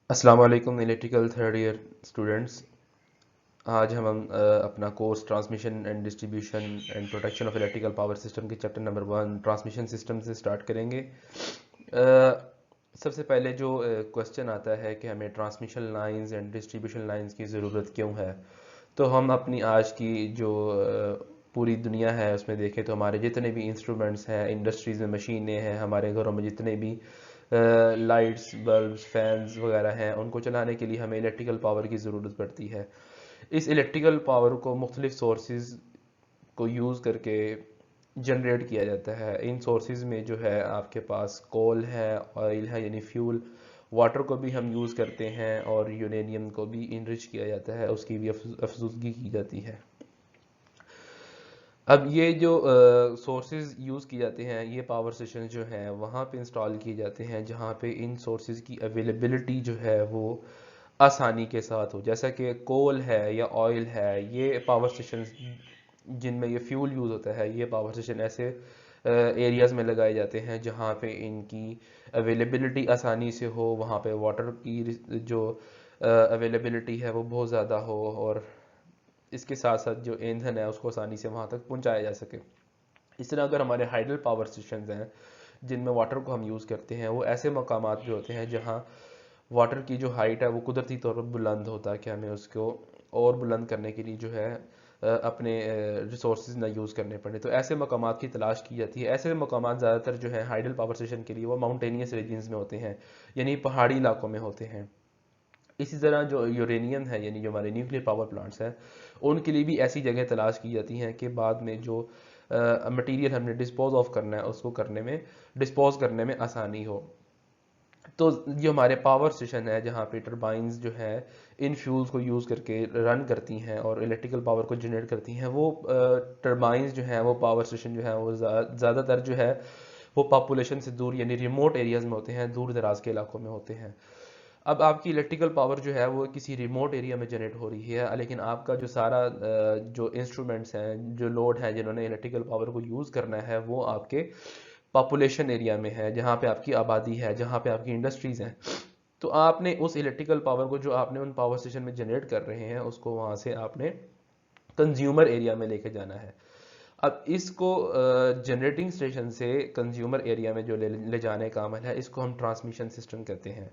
अस्सलाम वालेकुम electrical third year students. आज हम अपना course transmission and distribution and protection of electrical power system के चैप्टर नंबर 1 ट्रांसमिशन सिस्टम से स्टार्ट करेंगे। सबसे पहले जो क्वेश्चन आता है कि हमें transmission lines and distribution lines की ज़रूरत क्यों है, तो हम अपनी आज की जो पूरी दुनिया है उसमें देखें तो हमारे जितने भी इंस्ट्रूमेंट्स हैं, इंडस्ट्रीज़ में मशीनें हैं, हमारे घरों में जितने भी लाइट्स, बल्ब्स, फैंस वगैरह हैं, उनको चलाने के लिए हमें इलेक्ट्रिकल पावर की ज़रूरत पड़ती है। इस इलेक्ट्रिकल पावर को मुख्तलिफ सोर्सेज को यूज़ करके जनरेट किया जाता है। इन सोर्सेज में जो है आपके पास कोल है, ऑयल है यानी फ्यूल, वाटर को भी हम यूज़ करते हैं और यूरेनियम को भी इनरिच किया जाता है, उसकी भी अफजूगी की जाती है। अब ये जो सोर्सेज यूज़ किए जाते हैं, ये पावर स्टेशन जो हैं वहाँ पे इंस्टॉल किए जाते हैं जहाँ पे इन सोर्सेज की अवेलेबिलिटी जो है वो आसानी के साथ हो। जैसा कि कोल है या ऑयल है, ये पावर स्टेशन जिनमें ये फ्यूल यूज़ होता है, ये पावर स्टेशन ऐसे एरियाज़ में लगाए जाते हैं जहाँ पे इनकी अवेलेबिलिटी आसानी से हो, वहाँ पे वाटर की जो अवेलेबिलिटी है वो बहुत ज़्यादा हो और इसके साथ साथ जो ईंधन है उसको आसानी से वहाँ तक पहुँचाया जा सके। इस तरह अगर हमारे हाइडल पावर स्टेशन हैं जिनमें वाटर को हम यूज़ करते हैं, वो ऐसे मकामात पे होते हैं जहाँ वाटर की जो हाइट है वो कुदरती तौर पर बुलंद होता है कि हमें उसको और बुलंद करने के लिए जो है अपने रिसोर्स ना यूज़ करने पड़े, तो ऐसे मकामात की तलाश की जाती है। ऐसे मकामात ज़्यादातर जो है हाइडल पावर स्टेशन के लिए वो माउंटेनियस रीजन्स में होते हैं, यानी पहाड़ी इलाकों में होते हैं। इसी तरह जो यूरेनियम है यानी जो हमारे न्यूक्लियर पावर प्लांट्स हैं, उनके लिए भी ऐसी जगह तलाश की जाती हैं कि बाद में जो मटेरियल हमने डिस्पोज ऑफ करना है उसको करने में डिस्पोज करने में आसानी हो। तो जो हमारे पावर स्टेशन है जहाँ पे टरबाइंस जो है इन फ्यूल्स को यूज़ करके रन करती हैं और इलेक्ट्रिकल पावर को जनरेट करती हैं, वो टरबाइंस जो हैं वो पावर स्टेशन जो है वो ज़्यादातर जो है वो पॉपुलेशन से दूर यानी रिमोट एरियाज़ में होते हैं, दूर दराज के इलाकों में होते हैं। अब आपकी इलेक्ट्रिकल पावर जो है वो किसी रिमोट एरिया में जनरेट हो रही है, लेकिन आपका जो सारा जो इंस्ट्रूमेंट्स हैं, जो लोड है जिन्होंने इलेक्ट्रिकल पावर को यूज़ करना है, वो आपके पॉपुलेशन एरिया में है, जहाँ पे आपकी आबादी है, जहाँ पे आपकी इंडस्ट्रीज़ हैं। तो आपने उस इलेक्ट्रिकल पावर को जो आपने उन पावर स्टेशन में जनरेट कर रहे हैं उसको वहाँ से आपने कंज्यूमर एरिया में लेके जाना है। अब इसको जनरेटिंग स्टेशन से कंज्यूमर एरिया में जो ले जाने का अमल है, इसको हम ट्रांसमिशन सिस्टम कहते हैं।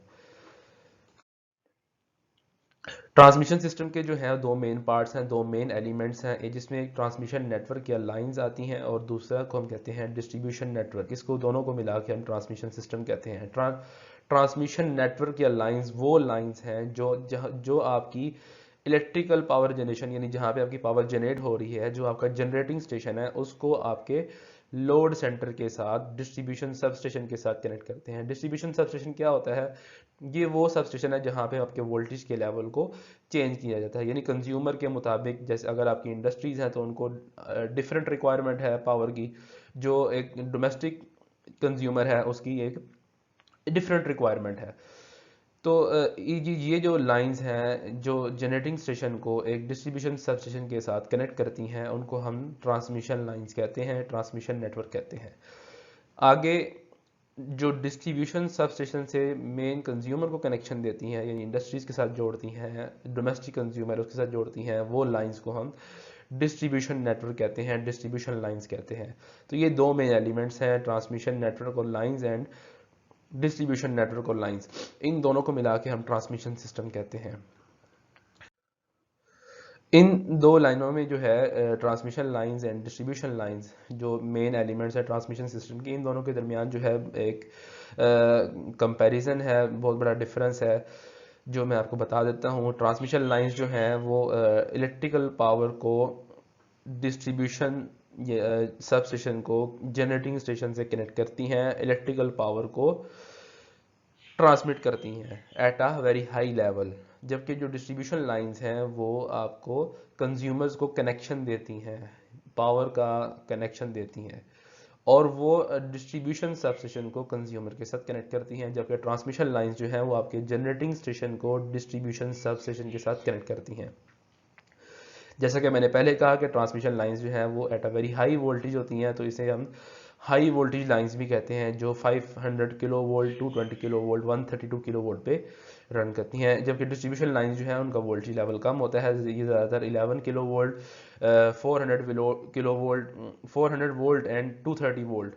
ट्रांसमिशन सिस्टम के जो है दो मेन पार्ट्स हैं, दो मेन एलिमेंट्स हैं, एक जिसमें एक ट्रांसमिशन नेटवर्क या लाइंस आती हैं और दूसरा को हम कहते हैं डिस्ट्रीब्यूशन नेटवर्क। इसको दोनों को मिला के हम ट्रांसमिशन सिस्टम कहते हैं। ट्रांसमिशन नेटवर्क या लाइंस वो लाइंस हैं जो आपकी इलेक्ट्रिकल पावर जनरेशन यानी जहाँ पे आपकी पावर जनरेट हो रही है, जो आपका जनरेटिंग स्टेशन है, उसको आपके लोड सेंटर के साथ डिस्ट्रीब्यूशन सब स्टेशन के साथ कनेक्ट करते हैं। डिस्ट्रीब्यूशन सब स्टेशन क्या होता है? ये वो सब स्टेशन है जहाँ पे आपके वोल्टेज के लेवल को चेंज किया जाता है, यानी कंज्यूमर के मुताबिक। जैसे अगर आपकी इंडस्ट्रीज हैं तो उनको डिफरेंट रिक्वायरमेंट है पावर की, जो एक डोमेस्टिक कंज्यूमर है उसकी एक डिफरेंट रिक्वायरमेंट है। तो ये जो लाइंस हैं जो जनरेटिंग स्टेशन को एक डिस्ट्रीब्यूशन सब स्टेशन के साथ कनेक्ट करती हैं, उनको हम ट्रांसमिशन लाइंस कहते हैं, ट्रांसमिशन नेटवर्क कहते हैं। आगे जो डिस्ट्रीब्यूशन सब स्टेशन से मेन कंज्यूमर को कनेक्शन देती हैं यानी इंडस्ट्रीज के साथ जोड़ती हैं, डोमेस्टिक कंज्यूमर उसके साथ जोड़ती हैं, वो लाइंस को हम डिस्ट्रीब्यूशन नेटवर्क कहते हैं, डिस्ट्रीब्यूशन लाइंस कहते हैं। तो ये दो मेन एलिमेंट्स हैं, ट्रांसमिशन नेटवर्क और लाइंस एंड डिस्ट्रीब्यूशन नेटवर्क और लाइंस। इन दोनों को मिला के हम ट्रांसमिशन सिस्टम कहते हैं। इन दो लाइनों में जो है transmission lines and distribution lines जो मेन एलिमेंट्स है ट्रांसमिशन सिस्टम के, इन दोनों के दरमियान जो है एक कंपैरिजन है, बहुत बड़ा डिफरेंस है जो मैं आपको बता देता हूँ। ट्रांसमिशन लाइंस जो हैं वो इलेक्ट्रिकल पावर को डिस्ट्रीब्यूशन सब स्टेशन को जनरेटिंग स्टेशन से कनेक्ट करती हैं, इलेक्ट्रिकल पावर को ट्रांसमिट करती हैं at a very high level. जबकि जो डिस्ट्रीब्यूशन लाइंस हैं वो आपको कंज्यूमर्स को कनेक्शन देती हैं, पावर का कनेक्शन देती हैं, और वो डिस्ट्रीब्यूशन सब स्टेशन को कंज्यूमर के साथ कनेक्ट करती हैं। जबकि ट्रांसमिशन लाइंस जो है वो आपके जनरेटिंग स्टेशन को डिस्ट्रीब्यूशन सब स्टेशन के साथ कनेक्ट करती हैं। जैसा कि मैंने पहले कहा कि ट्रांसमिशन लाइंस जो है वो at a very high voltage होती हैं, तो इसे हम हाई वोल्टेज लाइंस भी कहते हैं, जो 500 kilo volt, 220 kilo volt, 132 kilo volt पे रन करती हैं। जबकि डिस्ट्रीब्यूशन लाइंस जो है उनका वोल्टेज लेवल कम होता है, ये ज़्यादातर 11 kilo volt, 400 kilo volt, 400 volt and 230 volt.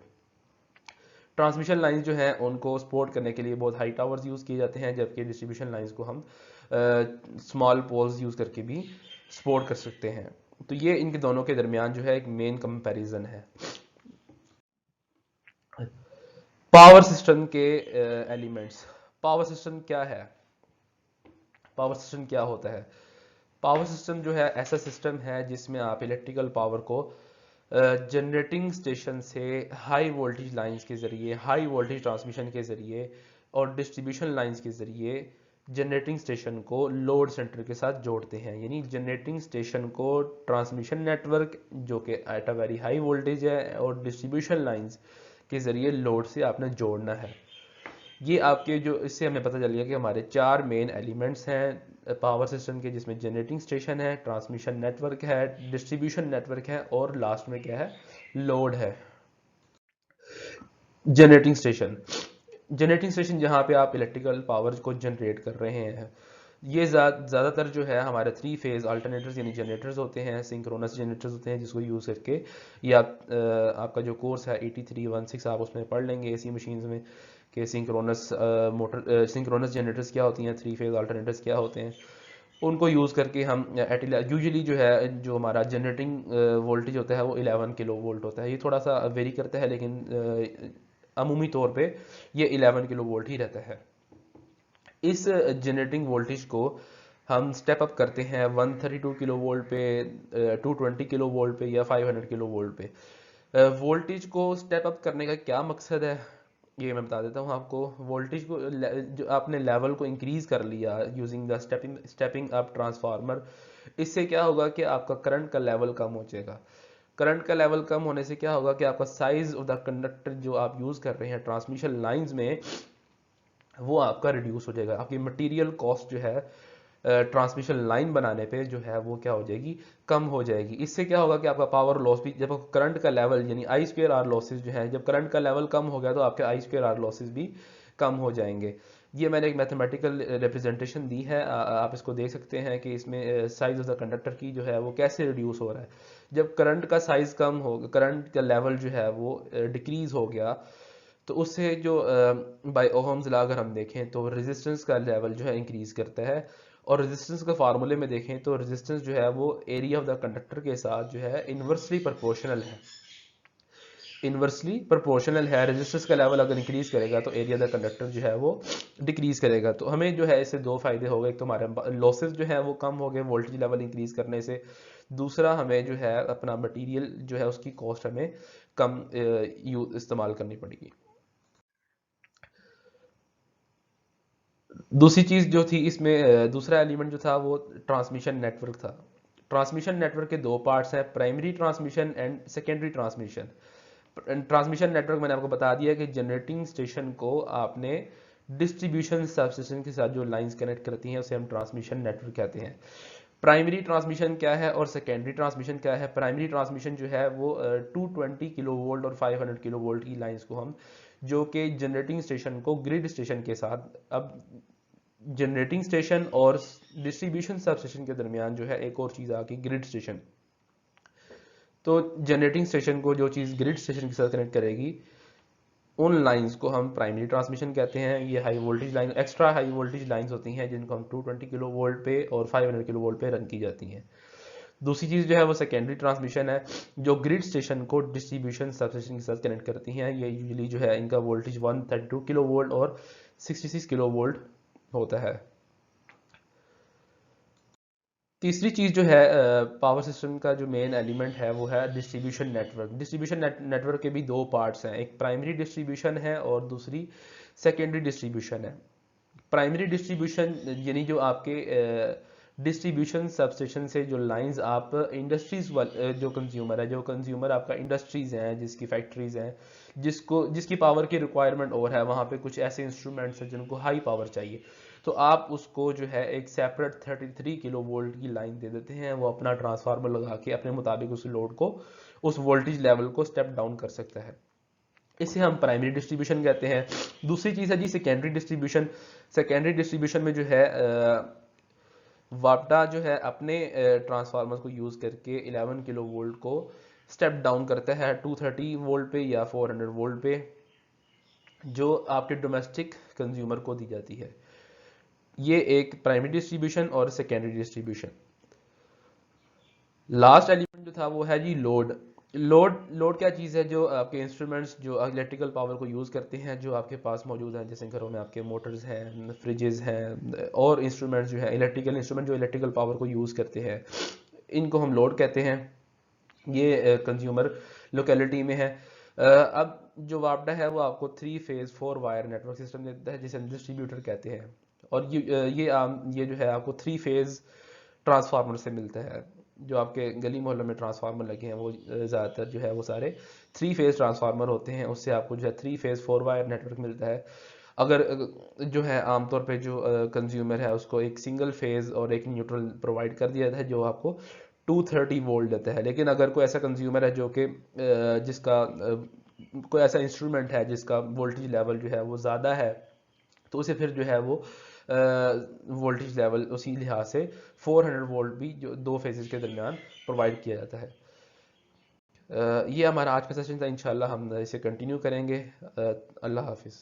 Transmission lines जो हैं उनको सपोर्ट करने के लिए बहुत हाई टावर्स यूज़ किए जाते हैं, जबकि डिस्ट्रीब्यूशन लाइंस को हम स्मॉल पोल्स यूज़ करके भी सपोर्ट कर सकते हैं। तो ये इनके दोनों के दरमियान जो है एक मेन कंपैरिजन है। पावर सिस्टम के एलिमेंट्स। पावर सिस्टम क्या है? पावर सिस्टम क्या होता है? पावर सिस्टम जो है ऐसा सिस्टम है जिसमें आप इलेक्ट्रिकल पावर को जनरेटिंग स्टेशन से हाई वोल्टेज लाइंस के ज़रिए, हाई वोल्टेज ट्रांसमिशन के ज़रिए और डिस्ट्रीब्यूशन लाइंस के ज़रिए जनरेटिंग स्टेशन को लोड सेंटर के साथ जोड़ते हैं। यानी जनरेटिंग स्टेशन को ट्रांसमिशन नेटवर्क जो कि at a very high voltage है और डिस्ट्रीब्यूशन लाइंस के ज़रिए लोड से आपने जोड़ना है। ये आपके जो, इससे हमें पता चल गया कि हमारे चार मेन एलिमेंट्स हैं पावर सिस्टम के, जिसमें जनरेटिंग स्टेशन है, ट्रांसमिशन नेटवर्क है, डिस्ट्रीब्यूशन नेटवर्क है और लास्ट में क्या है? लोड है। Generating station. जनरेटिंग स्टेशन जहाँ पे आप इलेक्ट्रिकल पावर को जनरेट कर रहे हैं, ये ज़्यादातर जो है हमारे 3 फेज अल्टरनेटर्स यानी जनरेटर्स होते हैं, सिंक्रोनस जनरेटर्स होते हैं, जिसको यूज़ करके ये आपका जो कोर्स है 8316 आप उसमें पढ़ लेंगे एसी मशीन्स में कि सिंक्रोनस मोटर, सिंक्रोनस जनरेटर्स क्या होती हैं, 3 फेज अल्टरनेटर्स क्या होते हैं। उनको यूज़ करके हम यूजुअली जो है जो हमारा जनरेटिंग वोल्टेज होता है वो 11 किलो वोल्ट होता है। ये थोड़ा सा वेरी करता है, लेकिन अमूमी तौर पे ये 11 किलो वोल्ट ही रहता है। इस जनरेटिंग वोल्टेज को हम स्टेप अप करते हैं 132 किलो वोल्ट पे, 220 किलो वोल्ट पे या 500 किलो वोल्ट पे। वोल्टेज को स्टेप अप करने का क्या मकसद है ये मैं बता देता हूँ आपको। वोल्टेज को जो आपने लेवल को इंक्रीज कर लिया using the stepping up transformer, इससे क्या होगा कि आपका करंट का लेवल कम हो जाएगा। करंट का लेवल कम होने से क्या होगा कि आपका साइज ऑफ द कंडक्टर जो आप यूज कर रहे हैं ट्रांसमिशन लाइंस में, वो आपका रिड्यूस हो जाएगा। आपकी मटेरियल कॉस्ट जो है ट्रांसमिशन लाइन बनाने पे जो है वो क्या हो जाएगी? कम हो जाएगी। इससे क्या होगा कि आपका पावर लॉस भी, जब करंट का लेवल यानी आई स्क्वेयर आर लॉसेज जो है, जब करंट का लेवल कम हो गया तो आपके आई स्क्वेयर आर लॉसेज भी कम हो जाएंगे। ये मैंने एक मैथमेटिकल रिप्रेजेंटेशन दी है, आप इसको देख सकते हैं कि इसमें साइज ऑफ द कंडक्टर की जो है वो कैसे रिड्यूस हो रहा है। जब करंट का साइज कम हो, करंट का लेवल जो है वो डिक्रीज हो गया, तो उससे जो बाय ओहम्स लॉ अगर हम देखें तो रेजिस्टेंस का लेवल जो है इंक्रीज करता है। और रेजिस्टेंस का फार्मूले में देखें तो रेजिस्टेंस जो है वो एरिया ऑफ द कंडक्टर के साथ जो है इन्वर्सली प्रोपोर्शनल है। इन्वर्सली प्रोपोर्शनल है। रेजिस्टेंस का लेवल अगर इंक्रीज करेगा तो एरिया द कंडक्टर जो है वो डिक्रीज करेगा। तो हमें जो है इससे दो फायदे हो गए। एक तो हमारे लॉसेस जो है वो कम हो गए वोल्टेज लेवल इंक्रीज करने से। दूसरा, हमें जो है अपना मटेरियल जो है उसकी कॉस्ट हमें कम इस्तेमाल करनी पड़ेगी। दूसरी चीज जो थी इसमें, दूसरा एलिमेंट जो था वो ट्रांसमिशन नेटवर्क था। ट्रांसमिशन नेटवर्क के दो पार्ट्स हैं, primary transmission and secondary transmission. Transmission network मैंने आपको बता दिया कि जनरेटिंग स्टेशन को आपने डिस्ट्रीब्यूशन सबस्टेशन के साथ जो लाइंस कनेक्ट करती हैं उसे हम ट्रांसमिशन नेटवर्क कहते हैं। प्राइमरी ट्रांसमिशन क्या है और सेकेंडरी ट्रांसमिशन क्या है? प्राइमरी ट्रांसमिशन जो है वो 220 किलो वोल्ट और 500 किलो वोल्ट की लाइंस को हम, जो कि जनरेटिंग स्टेशन को ग्रिड स्टेशन के साथ, अब जनरेटिंग स्टेशन और डिस्ट्रीब्यूशन सब स्टेशन के दरमियान जो है एक और चीज़ आ गई, ग्रिड स्टेशन। तो जनरेटिंग स्टेशन को जो चीज़ ग्रिड स्टेशन के साथ कनेक्ट करेगी, उन लाइंस को हम प्राइमरी ट्रांसमिशन कहते हैं। ये high voltage line, extra high voltage lines होती हैं जिनको हम 220 किलो वोल्ट पे और 500 किलो वोल्ट पे रन की जाती हैं। दूसरी चीज़ जो है वो सेकेंडरी ट्रांसमिशन है, जो ग्रिड स्टेशन को डिस्ट्रीब्यूशन सबस्टेशन के साथ कनेक्ट करती हैं। ये यूजुअली जो है इनका वोल्टेज 132 किलो वोल्ट और 66 किलो वोल्ट होता है। तीसरी चीज़ जो है पावर सिस्टम का जो मेन एलिमेंट है वो है डिस्ट्रीब्यूशन नेटवर्क। डिस्ट्रीब्यूशन नेटवर्क के भी दो पार्ट्स हैं, एक प्राइमरी डिस्ट्रीब्यूशन है और दूसरी सेकेंडरी डिस्ट्रीब्यूशन है। प्राइमरी डिस्ट्रीब्यूशन यानी जो आपके डिस्ट्रीब्यूशन सबस्टेशन से जो लाइंस आप इंडस्ट्रीज जो कंज्यूमर है, जो कंज्यूमर आपका इंडस्ट्रीज हैं, जिसकी फैक्ट्रीज हैं, जिसकी पावर की रिक्वायरमेंट और है, वहाँ पे कुछ ऐसे इंस्ट्रूमेंट्स हैं जिनको हाई पावर चाहिए, तो आप उसको जो है एक सेपरेट 33 किलो वोल्ट की लाइन दे देते हैं। वो अपना ट्रांसफार्मर लगा के अपने मुताबिक उस लोड को, उस वोल्टेज लेवल को स्टेप डाउन कर सकता है। इसे हम प्राइमरी डिस्ट्रीब्यूशन कहते हैं। दूसरी चीज़ है जी सेकेंडरी डिस्ट्रीब्यूशन। सेकेंडरी डिस्ट्रीब्यूशन में जो है वापडा जो है अपने ट्रांसफार्मर को यूज़ करके 11 किलो वोल्ट को स्टेप डाउन करता है 230 वोल्ट पे या 400 वोल्ट पे, जो आपके डोमेस्टिक कंज्यूमर को दी जाती है। ये एक प्राइमरी डिस्ट्रीब्यूशन और सेकेंडरी डिस्ट्रीब्यूशन। लास्ट एलिमेंट जो था वो है जी लोड। लोड क्या चीज़ है? जो आपके इंस्ट्रूमेंट्स जो इलेक्ट्रिकल पावर को यूज़ करते हैं, जो आपके पास मौजूद हैं, जैसे घरों में आपके मोटर्स हैं, फ्रिजेस हैं, और इंस्ट्रूमेंट्स जो है इलेक्ट्रिकल इंस्ट्रूमेंट जो इलेक्ट्रिकल पावर को यूज़ करते हैं, इनको हम लोड कहते हैं। ये कंज्यूमर लोकेलिटी में है। अब जो वापडा है वो आपको 3 फेज 4 वायर नेटवर्क सिस्टम देता है, जिसे डिस्ट्रीब्यूटर कहते हैं। और ये जो है आपको 3 फेज ट्रांसफार्मर से मिलता है। जो आपके गली मोहल्लों में ट्रांसफार्मर लगे हैं वो ज़्यादातर जो है वो सारे 3 फेज ट्रांसफार्मर होते हैं। उससे आपको जो है 3 फेज 4 वायर नेटवर्क मिलता है। अगर जो है आमतौर पे जो कंज्यूमर है उसको एक सिंगल फेज और एक न्यूट्रल प्रोवाइड कर दिया जाता है, जो आपको 230 वोल्ट देता है। लेकिन अगर कोई ऐसा कंज्यूमर है जो कि जिसका कोई ऐसा इंस्ट्रूमेंट है जिसका वोल्टेज लेवल जो है वो ज़्यादा है, तो उसे फिर जो है वो वोल्टेज लेवल उसी लिहाज से 400 वोल्ट भी जो दो फेजेस के दरमियान प्रोवाइड किया जाता है। ये हमारा आज का सेशन था। इंशाल्लाह हम इसे कंटिन्यू करेंगे। अल्लाह हाफिज़।